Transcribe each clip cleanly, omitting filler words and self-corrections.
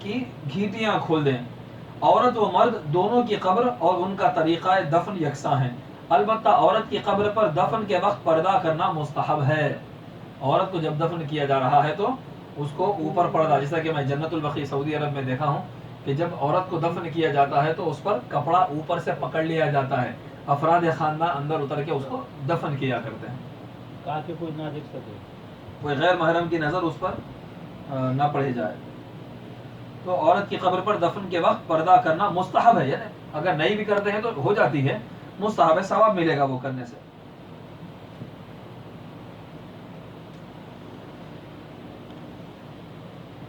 کی گھیٹیاں کھول دیں. عورت و مرد دونوں کی قبر اور ان کا طریقہ دفن یکساں ہیں. البتہ عورت کی قبر پر دفن کے وقت پردہ کرنا مستحب ہے. عورت کو جب دفن کیا جا رہا ہے تو اس کو اوپر پردہ، جیسا کہ میں جنت البقیع سعودی عرب میں دیکھا ہوں کہ جب عورت کو دفن کیا جاتا ہے تو اس پر کپڑا اوپر سے پکڑ لیا جاتا ہے. افراد خاندان اندر اتر کے اس کو دفن کیا کرتے ہیں تاکہ کوئی نہ دیکھ سکے. کوئی غیر محرم کی نظر اس پر نہ پڑی جائے. تو عورت کی قبر پر دفن کے وقت پردہ کرنا مستحب ہے، یعنی اگر نہیں بھی کرتے ہیں تو ہو جاتی ہے، مستحب ہے، ثواب ملے گا وہ کرنے سے.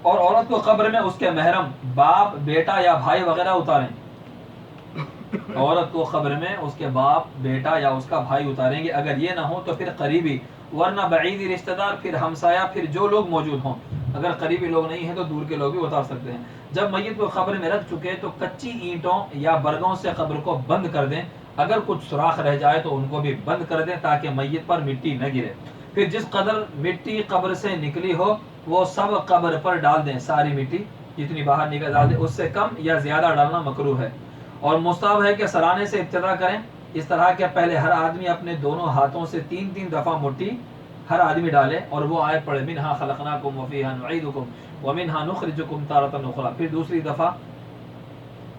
اور عورت کو قبر میں اس کے محرم باپ، بیٹا یا بھائی وغیرہ اتاریں. عورت کو قبر میں اس کے باپ، بیٹا یا اس کا بھائی اتاریں گے. اگر یہ نہ ہو تو پھر قریبی، ورنہ بعیدی رشتہ دار، پھر ہمسایہ، پھر جو لوگ موجود ہوں. اگر قریبی لوگ نہیں ہیں تو دور کے لوگ بھی اتار سکتے ہیں. جب میت کو قبر میں رکھ چکے تو کچی اینٹوں یا برگوں سے قبر کو بند کر دیں. اگر کچھ سوراخ رہ جائے تو ان کو بھی بند کر دیں تاکہ میت پر مٹی نہ گرے. پھر جس قدر مٹی قبر سے نکلی ہو وہ سب قبر پر ڈال دیں. ساری مٹی جتنی باہر نکل ڈال دیں، اس سے کم یا زیادہ ڈالنا مکروہ ہے. اور مستحب ہے کہ سرانے سے ابتدا کریں، اس طرح کہ پہلے ہر آدمی اپنے دونوں ہاتھوں سے 3 دفعہ مٹی ہر آدمی ڈالے اور وہ آیت پڑھے منہا خلقناکم وفیہا نعیدکم ومنہا نخرجکم تارۃ اخری. پھر دوسری دفعہ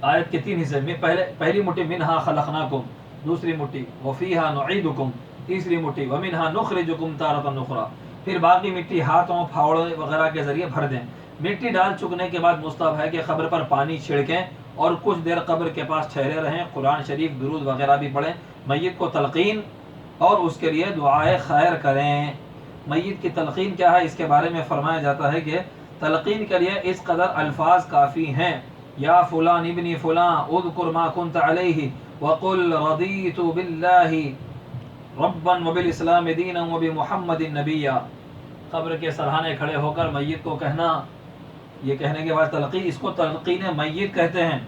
آیت کے 3 حصے میں پہلی مٹھی منہا خلقناکم، دوسری مٹھی وفیہا نعیدکم، تیسری مٹھی ومنہا نخرجکم تارۃ اخری. پھر باقی مٹی ہاتھوں، پھاوڑوں وغیرہ کے ذریعے بھر دیں. مٹی ڈال چکنے کے بعد مستحب ہے کہ قبر پر پانی چھڑکیں اور کچھ دیر قبر کے پاس ٹھہرے رہیں. قرآن شریف، درود وغیرہ بھی پڑھیں. میت کو تلقین اور اس کے لیے دعائے خیر کریں. میت کی تلقین کیا ہے، اس کے بارے میں فرمایا جاتا ہے کہ تلقین کے لیے اس قدر الفاظ کافی ہیں: یا فلان ابن فلان اذکر ما کنت علیہ وقل رضیت باللہ ربا وبالاسلام دینا وبمحمد نبیا. قبر کے سرہانے کھڑے ہو کر میت کو کہنا، یہ کہنے کے بعد تلقین، اس کو تلقین میت کہتے ہیں.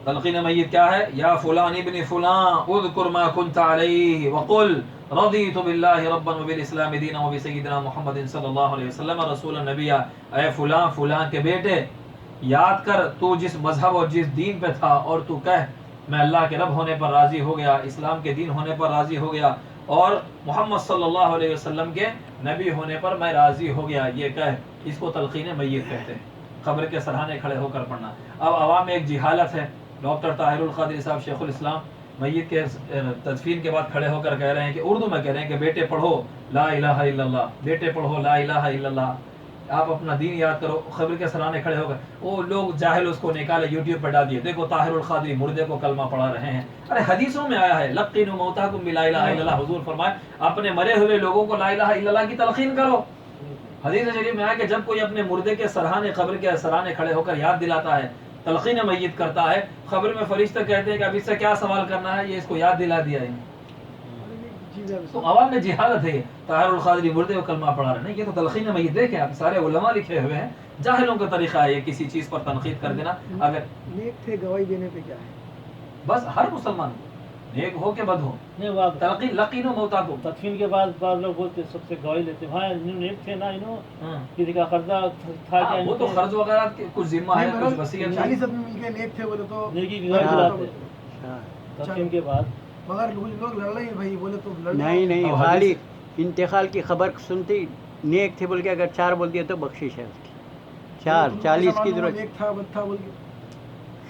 تلقین میت کیا ہے؟ یا فلان ابن فلان اذکر ما کنت علیہ وقل رضیت باللہ ربا وبالاسلام دینا وبسیدنا محمد صلی اللہ علیہ وسلم رسول نبیا. اے فلاں فلاں کے بیٹے، یاد کر تو جس مذہب اور جس دین پہ تھا اور تو کہہ میں اللہ کے رب ہونے پر راضی ہو گیا، اسلام کے دین ہونے پر راضی ہو گیا اور محمد صلی اللہ علیہ وسلم کے نبی ہونے پر میں راضی ہو گیا. یہ کہہ، اس کو تلقین میت کہتے ہیں. قبر کے سرہانے کھڑے ہو کر پڑھنا. اب عوام میں ایک جہالت ہے. ڈاکٹر طاہر القادری صاحب شیخ الاسلام میت کے تدفین کے بعد کھڑے ہو کر کہہ رہے ہیں کہ اردو میں کہہ رہے ہیں کہ بیٹے پڑھو لا الہ الا اللہ، بیٹے پڑھو لا الہ الا اللہ، آپ اپنا دین یاد کرو. قبر کے سرانے کھڑے ہو کر وہ لوگ جاہل اس کو نکالے یوٹیوب پہ ڈال دیے، دیکھو طاہر القادری مردے کو کلمہ پڑھا رہے ہیں. ارے حدیثوں میں آیا ہے لقینوا موتاکم بلا الہ الا اللہ. حضور فرمائے اپنے مرے ہوئے لوگوں کو لا الہ الا اللہ کی تلقین کرو. حدیث شریف میں آیا کہ جب کوئی اپنے مردے کے سرہانے، قبر کے سرانے کھڑے ہو کر یاد دلاتا ہے، تلقین میت کرتا ہے، قبر میں فرشتے کہتے ہیں کہ اب اس سے کیا سوال کرنا ہے، یہ اس کو یاد دلا دیا ہے. تو عوام میں جہالت ہے. طاہر القادری مردے کو کلمہ پڑھا رہے ہیں، یہ تو تلقین میت. دیکھیں آپ سارے علماء لکھے ہوئے ہیں. جاہلوں کا طریقہ ہے یہ کسی چیز پر تنقید کر دینا. اگر نیک تھے گواہی دینے پہ کیا ہے؟ بس ہر مسلمان کو نیک ہو کہ بد ہو، تلقین لقین و موتاکم. تدفین کے بعد بعض لوگ بولتے سب سے گواہی لیتے بھائی انہوں نیک تھے نا، انہوں کسی کا قرضہ تھا کیا، وہ تو قرض وغیرہ کچھ ذمہ ہے، کچھ وصیت ہے. 40 آدمی مل کے نیک تھے بولے تو نیکی کی گواہی دلاتے تدفین کے بعد. مگر لوگ لڑ رہے ہیں بھائی بولے تو نہیں خالی انتقال کی خبر سنتے ہی نیک تھے بول کے اگر 4 بول دیا تو بخشش ہے اس کی. 40 کی ضرورت. نیک تھا بد تھا بول کے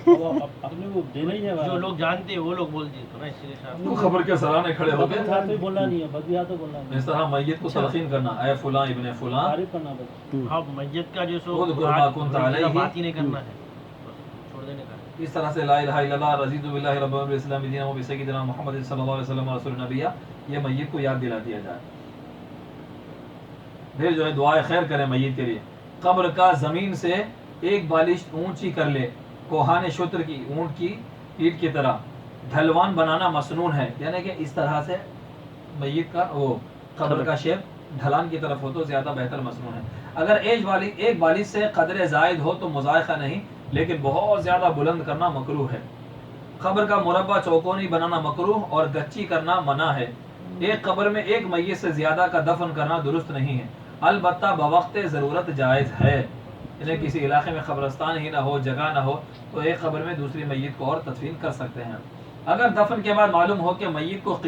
اپنے کو دینا ہی ہے. جو لوگ جانتے ہیں وہ لوگ بول دیے تو نا، اس لیے صاحب تو خبر کے سرانے کھڑے ہو بدی تھا تو بولنا نہیں ہے، بدی تو بولنا نہیں. اس طرح میت کو تلقین کرنا، اے فلاں ابن فلاں تعریف کرنا بس. ہاں میت کا جو سو اذکر ما کنت علیہ، بات ہی نہیں کرنا ہے، بس چھوڑ دینے کا. اس طرح سے لا الہ الا اللہ رضیت باللہ رب والاسلام دینا وبسیدنا محمد صلی اللہ علیہ وسلم رسول نبیہ، یہ میت کو یاد دلا دیا جائے. پھر جو ہے دعائے خیر کریں میت کے لیے. قبر کا زمین سے 1 بالش اونچی کر لے، کوہان شتر کی، اونٹ کی پیٹھ کی طرح. ڈھلوان بنانا مسنون ہے، یعنی کہ اس طرح سے میت کا وہ قبر کا شیپ ڈھلان کی طرف ہو تو زیادہ بہتر مسنون ہے. اگر ایک بالش سے قدر زائد ہو تو مذائقہ نہیں، لیکن بہت زیادہ بلند کرنا مکروہ ہے. قبر کا مربع چوکونی بنانا مکروہ اور گچی کرنا منع ہے. ایک قبر میں ایک میت سے زیادہ کا دفن کرنا درست نہیں ہے. البتہ بوقت ضرورت جائز ہے، یعنی کسی علاقے میں قبرستان ہی نہ ہو، جگہ نہ ہو، تو ایک قبر میں دوسری میت کو اور تدفین کر سکتے ہیں۔ اگر دفن کے بعد معلوم ہو کہ میت کو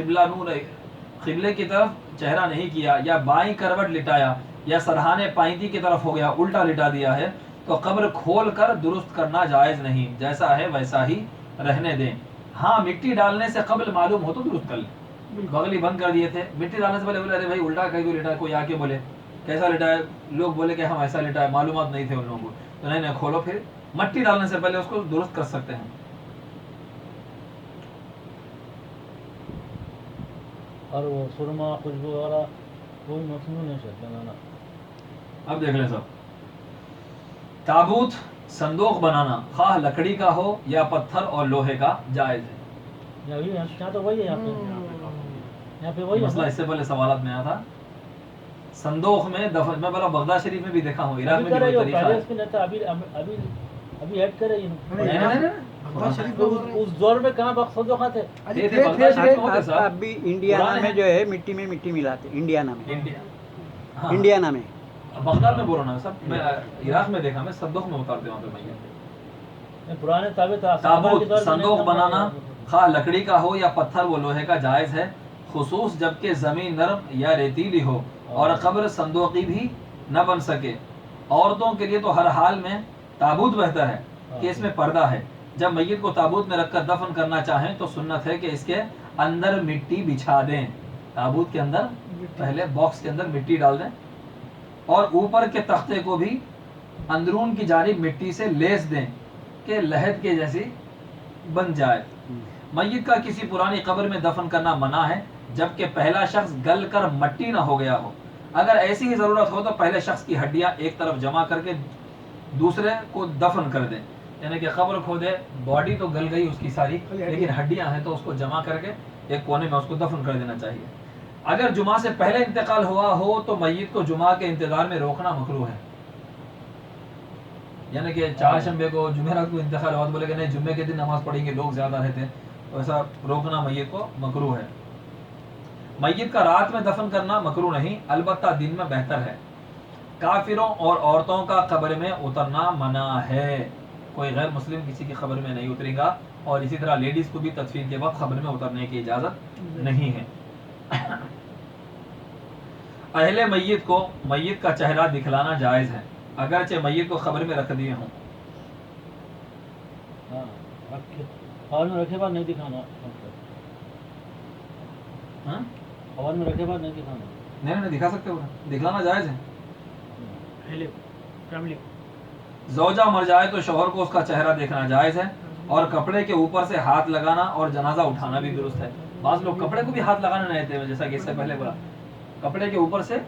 قبلے کی طرف چہرہ نہیں کیا، یا بائیں کروٹ لٹایا، یا سرہانے پائنتی کی طرف ہو گیا، الٹا لٹا دیا ہے، تو قبر کھول کر درست کرنا جائز نہیں، جیسا ہے ویسا ہی رہنے دیں۔ ہاں مٹی ڈالنے سے قبل معلوم ہو تو درست کر لیں۔ بغلی بند کر دیے تھے، مٹی ڈالنے سے پہلے بولے ارے بھائی الٹا کہیں لٹا ہے، کوئی آ کے بولے کیسا لٹا ہے، لوگ بولے کہ ہم ایسا لٹا ہے، معلومات نہیں تھے ان لوگوں کو، تو نہیں کھولو، پھر مٹی ڈالنے سے پہلے اس کو درست کر سکتے ہیں۔ اور وہ سرما خوشبو وغیرہ وہ بھی مصنوع ہے شاید بنانا۔ اب دیکھ لیں سب، تابوت صندوق بنانا خواہ لکڑی کا ہو یا پتھر اور لوہے کا جائز ہے۔ یہاں تو وہی ہے، یہاں پہ وہی مسئلہ ہے۔ اس سے پہلے سوالات میں آیا تھا، صندوق میں دفن، میں بولا بغداد شریف میں بھی دیکھا ہوں، عراق میں بھی کوئی طریقہ ہے۔ ابھی ایڈ کرے بغداد شریف میں بول رہے ہیں۔ اس دور میں کہاں صندوق تھے؟ اجی تھے بغداد شریف میں ہوتے صاحب۔ اب بھی انڈیانا میں جو ہے مٹی میں مٹی ملاتے، انڈیانا میں، انڈیا، ہاں انڈیانا میں بغداد میں بول رہا ہوں سب، میں عراق میں دیکھا، میں صندوق میں اتارتے وہاں پہ میت۔ پرانے تابوت صندوق بنانا خواہ لکڑی کا ہو یا پتھر و لوہے کا جائز ہے، خصوص جبکہ زمین نرم یا ریتیلی ہو اور قبر صندوقی بھی نہ بن سکے۔ عورتوں کے لیے تو ہر حال میں تابوت بہتر ہے کہ اس میں پردہ ہے۔ جب میت کو تابوت میں رکھ کر دفن کرنا چاہیں تو سنت ہے کہ اس کے اندر مٹی بچھا دیں، تابوت کے اندر پہلے باکس کے اندر مٹی ڈال دیں، اور اوپر کے تختے کو بھی اندرون کی جانب مٹی سے لیس دیں کہ لحد کے جیسی بن جائے۔ میت کا کسی پرانی قبر میں دفن کرنا منع ہے جبکہ پہلا شخص گل کر مٹی نہ ہو گیا ہو۔ اگر ایسی ہی ضرورت ہو تو پہلے شخص کی ہڈیاں ایک طرف جمع کر کے دوسرے کو دفن کر دیں، یعنی کہ قبر کھودے، باڈی تو گل گئی اس کی ساری، لیکن ہڈیاں ہیں تو اس کو جمع کر کے ایک کونے میں اس کو دفن کر دینا چاہیے۔ اگر جمعہ سے پہلے انتقال ہوا ہو تو میت کو جمعہ کے انتظار میں روکنا مکروہ ہے، یعنی کہ چہارشنبے کو جمعرات کو انتقال ہوا تو بولے کہ نہیں جمعے کے دن نماز پڑھیں گے، لوگ زیادہ رہتے ہیں، تو ایسا روکنا میت کو مکروہ ہے۔ میت کا رات میں دفن کرنا مکروہ نہیں، البتہ دن میں بہتر ہے۔ کافروں اور عورتوں کا قبر میں اترنا منع ہے، کوئی غیر مسلم کسی کی قبر میں نہیں اترے گا، اور اسی طرح لیڈیز کو بھی تدفین کے وقت قبر میں اترنے کی اجازت نہیں ہے۔ اہل میت کو میت کا چہرہ دکھلانا جائز ہے اگرچہ میت کو قبر میں رکھ دیے ہوں۔ ہال میں رکھے بعد نہیں دکھانا، ہاں؟ ہال میں رکھے بعد نہیں دکھانا۔ نہیں دکھا سکتے ہو، دکھلانا جائز ہے۔ پہلے فیملی زوجہ مر جائے تو شوہر کو اس کا چہرہ دیکھنا جائز ہے، اور کپڑے کے اوپر سے ہاتھ لگانا اور جنازہ اٹھانا بھی درست ہے۔ بعض لوگ کپڑے کو بھی ہاتھ لگانا نہیں دیتے، جیسا کہ اس سے پہلے بولا، کپڑے کے اوپر سے،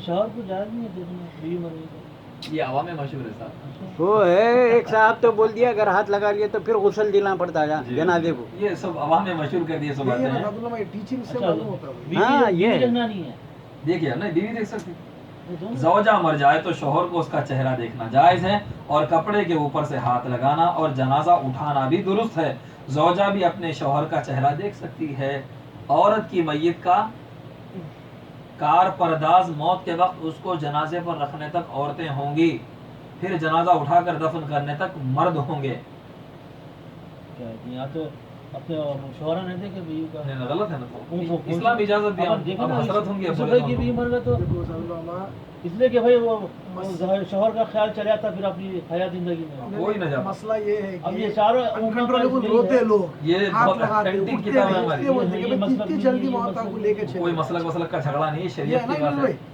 شوہر کو جائز نہیں ہے دیکھنا، بیوی مر گئی تو۔ یہ عوام میں مشہور ہے صاحب، وہ ہے ایک صاحب تو بول دیا اگر ہاتھ لگا لیا تو پھر غسل دینا پڑتا ہے جنازے کو۔ یہ سب عوام میں مشہور کر دیے سب یہ باتیں ہیں۔ عبداللہ بھائی ٹیچنگ سے اچھا، معلوم ہوتا ہے۔ بیوی ہاں، یہ ہے۔ دیکھنا نہیں ہے۔ دیکھیے نہیں بیوی دیکھ سکتی۔ وہ دونوں- زوجہ مر جائے تو شوہر کو اس کا چہرہ دیکھنا جائز ہے، اور کپڑے کے اوپر سے ہاتھ لگانا اور جنازہ اٹھانا بھی درست ہے۔ زوجہ بھی اپنے شوہر کا چہرہ دیکھ سکتی ہے۔ عورت کی میت کا کار پرداز موت کے وقت اس کو جنازے پر رکھنے تک عورتیں ہوں گی، پھر جنازہ اٹھا کر دفن کرنے تک مرد ہوں گے۔ کیا ہے کہ یہاں تو اپنے شوہرہ نہیں دیکھے بیوی کا۔ نہیں، غلط ہے نا، ان کو تو اسلام اجازت دیا، اب دیکھیں اب نا، حسرت ہوں گی، اب یوسف بولے بھائی کی تو بیوی مر گئے تو دیکھو سلامہ، اس لیے کہ بھائی وہ شوہر کا خیال چلا جاتا پھر اپنی حیات زندگی میں۔ کوئی نہ جاتا۔ مسئلہ یہ ہے اب کہ یہ چاروں uncontrollable روتے ہیں لوگ، یہ ہاتھ بہت لگاتے ہیں، authentic اٹھتے کتاب ہے ہیں، ہماری۔ اس لیے بولتے ہیں کہ یہ بھائی مسئلہ جتنی بھی جلدی نہیں، موتا کو مسئلہ لے کے بھی چلے۔ کوئی مسلک وسلک کا جھگڑا نہیں ہے، یہ شریعت ہے کی نا بات بھائی، ہے۔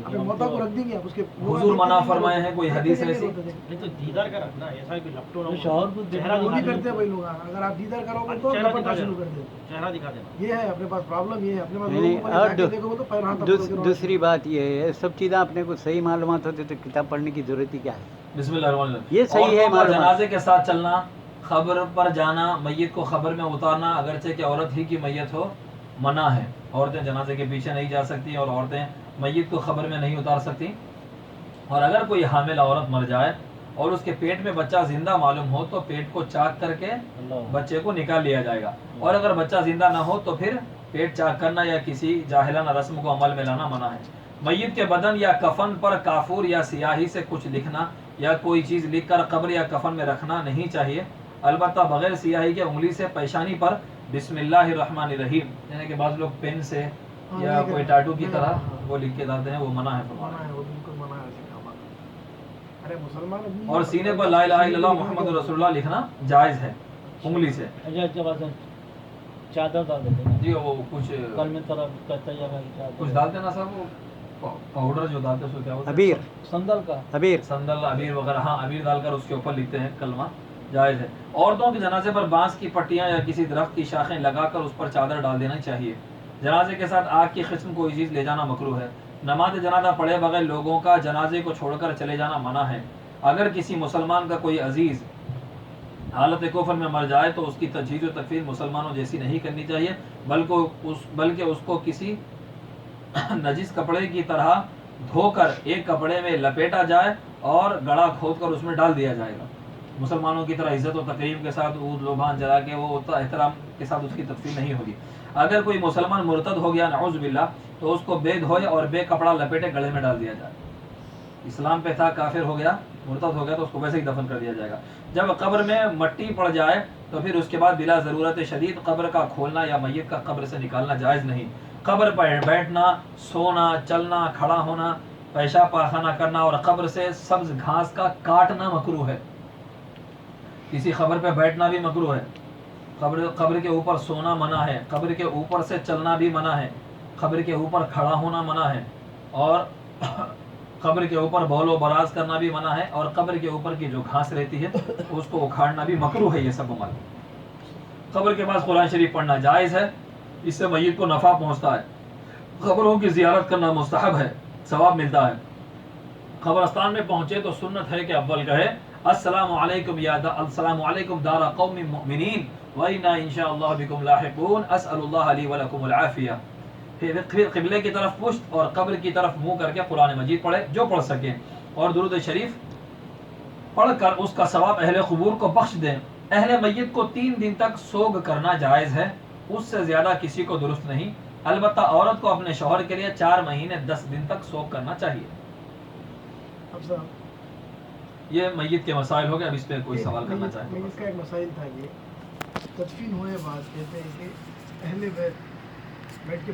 اپنے موتا کو رکھ دیں گے آپ اس کے حضور منع فرمائے ہیں، کوئی حدیث ایسی؟ یہ تو دیدار کا رکھنا، ایسا کہ لپٹو نہ شوہر کو چہرہ وہ دکھا بھی کرتے دینا، ہیں بھائی لوگ، اگر آپ دیدار کرو گے تو چہرہ لپٹنا دکھا شروع کر دینا، دیں۔ چہرہ دکھا دینا۔ یہ ہے اپنے پاس پرابلم، یہ ہے اپنے پاس نہیں، لوگوں کو اور جا کے دیکھو گے تو پہلا ہاتھ دوسری بات یہ ہے سب چیزیں اپنے کو صحیح معلومات ہوتی تو کتاب پڑھنے کی ضرورت ہی کیا ہے؟ بسم اللہ الرحمن الرحیم۔ یہ صحیح ہے عورتوں کا معلومات۔ جنازے کے ساتھ چلنا، قبر پر جانا، میت کو قبر میں اتارنا اگرچہ کہ عورت ہی کی میت ہو منع ہے۔ عورتیں جنازے کے پیچھے نہیں جا سکتی، اور عورتیں میت کو قبر میں نہیں اتار سکتی۔ اور اگر کوئی حامل عورت مر جائے اور اس کے پیٹ میں بچہ زندہ معلوم ہو تو پیٹ کو چاک کر کے اللہ بچے کو نکال لیا جائے گا، اور اگر بچہ زندہ نہ ہو تو پھر پیٹ چاک کرنا یا کسی جاہلانہ رسم کو عمل میں لانا منع ہے۔ میت کے بدن یا کفن پر کافور یا سیاہی سے کچھ لکھنا یا کوئی چیز لکھ کر قبر یا کفن میں رکھنا نہیں چاہیے، البتہ بغیر سیاہی کے انگلی سے پیشانی پر بسم اللہ الرحمن الرحیم، یعنی کہ بعض لوگ پین سے یا کوئی ٹاٹو کی طرح وہ لکھ کے ڈالتے ہیں، وہ منع ہے فرمایا۔ منع ہے، وہ بالکل منع ہے ایسے کام۔ ارے مسلمان آدمی- اور سینے پر لا الہ الا اللہ محمد رسول اللہ لکھنا جائز ہے انگلی سے۔ اچھا اچھا بات ہے، چادر ڈال دیتے ہیں جی وہ کچھ کل میں طرف کہتا ہے یا چادر کچھ ڈالتے ہیں نا صاحب، وہ پاؤڈر جو ڈالتے ہیں اس کو کیا بولتے ہیں؟ ابیر سندل کا ابیر سندل، ابیر وغیرہ، ہاں ابیر ڈال کر اس کے اوپر لکھتے ہیں کلمہ، جائز ہے۔ عورتوں کے جنازے پر بانس کی پٹیاں یا کسی درخت کی شاخیں لگا کر اس پر چادر ڈال دینا چاہیے۔ جنازے کے ساتھ آگ کی قسم کوئی چیز لے جانا مکروہ ہے۔ نماز جنازہ پڑھے بغیر لوگوں کا جنازے کو چھوڑ کر چلے جانا منع ہے۔ اگر کسی مسلمان کا کوئی عزیز حالت کفر میں مر جائے تو اس کی تجہیز و تکفین مسلمانوں جیسی نہیں کرنی چاہیے، بلکہ اس کو کسی نجس کپڑے کی طرح دھو کر ایک کپڑے میں لپیٹا جائے اور گڑھا کھود کر اس میں ڈال دیا جائے گا۔ مسلمانوں کی طرح عزت و تقریب کے ساتھ عود لوبان جلا کے وہ احترام کے ساتھ اس کی تدفین نہیں ہوگی۔ اگر کوئی مسلمان مرتد ہو گیا نعوذ باللہ تو اس کو بے دھوئے اور بے کپڑا لپیٹے گلے میں ڈال دیا جائے۔ اسلام پہ تھا، کافر ہو گیا، مرتد ہو گیا تو اس کو ویسے ہی دفن کر دیا جائے گا۔ جب قبر میں مٹی پڑ جائے تو پھر اس کے بعد بلا ضرورت شدید قبر کا کھولنا یا میت کا قبر سے نکالنا جائز نہیں۔ قبر پر بیٹھنا، سونا، چلنا، کھڑا ہونا، پیشاب پاخانہ کرنا اور قبر سے سبز گھاس کا کاٹنا مکروہ ہے۔ کسی قبر پہ بیٹھنا بھی مکروہ ہے، قبر کے اوپر سونا منع ہے، قبر کے اوپر سے چلنا بھی منع ہے، قبر کے اوپر کھڑا ہونا منع ہے، اور قبر کے اوپر بول و براز کرنا بھی منع ہے، اور قبر کے اوپر کی جو گھاس رہتی ہے اس کو اکھاڑنا بھی مکروہ ہے۔ یہ سب عمل قبر کے پاس قرآن شریف پڑھنا جائز ہے، اس سے میت کو نفع پہنچتا ہے۔ قبروں کی زیارت کرنا مستحب ہے، ثواب ملتا ہے۔ قبرستان میں پہنچے تو سنت ہے کہ اول کہے السلام علیکم السلام علیکم دار قوم مؤمنین وَإِنَّا إِن شَاءَ اللَّهُ بِكُمْ لَاحِقُونَ أَسْأَلُ اللَّهَ لِي وَلَكُمُ الْعَافِيَةَ۔ پھر قبلے کی طرف پشت اور قبر کی طرف منہ کر کے قرآن مجید پڑھے جو پڑھ سکے، اور درود شریف پڑھ کر اس کا ثواب اہل قبور کو بخش دیں۔ اہل میت کو 3 دن تک سوگ کرنا جائز ہے، اس سے زیادہ کسی کو درست نہیں۔ البتہ عورت کو اپنے شوہر کے لیے 4 مہینے 10 دن تک سوگ کرنا چاہیے۔ اب صاحب یہ میت کے مسائل ہو گئے، اب اس پہ کوئی سوال کرنا چاہے تو اس کا ایک مسائل تھا، یہ تدفین ہونے بعد کہتے ہیں کہ اہل بیت بیٹھ کے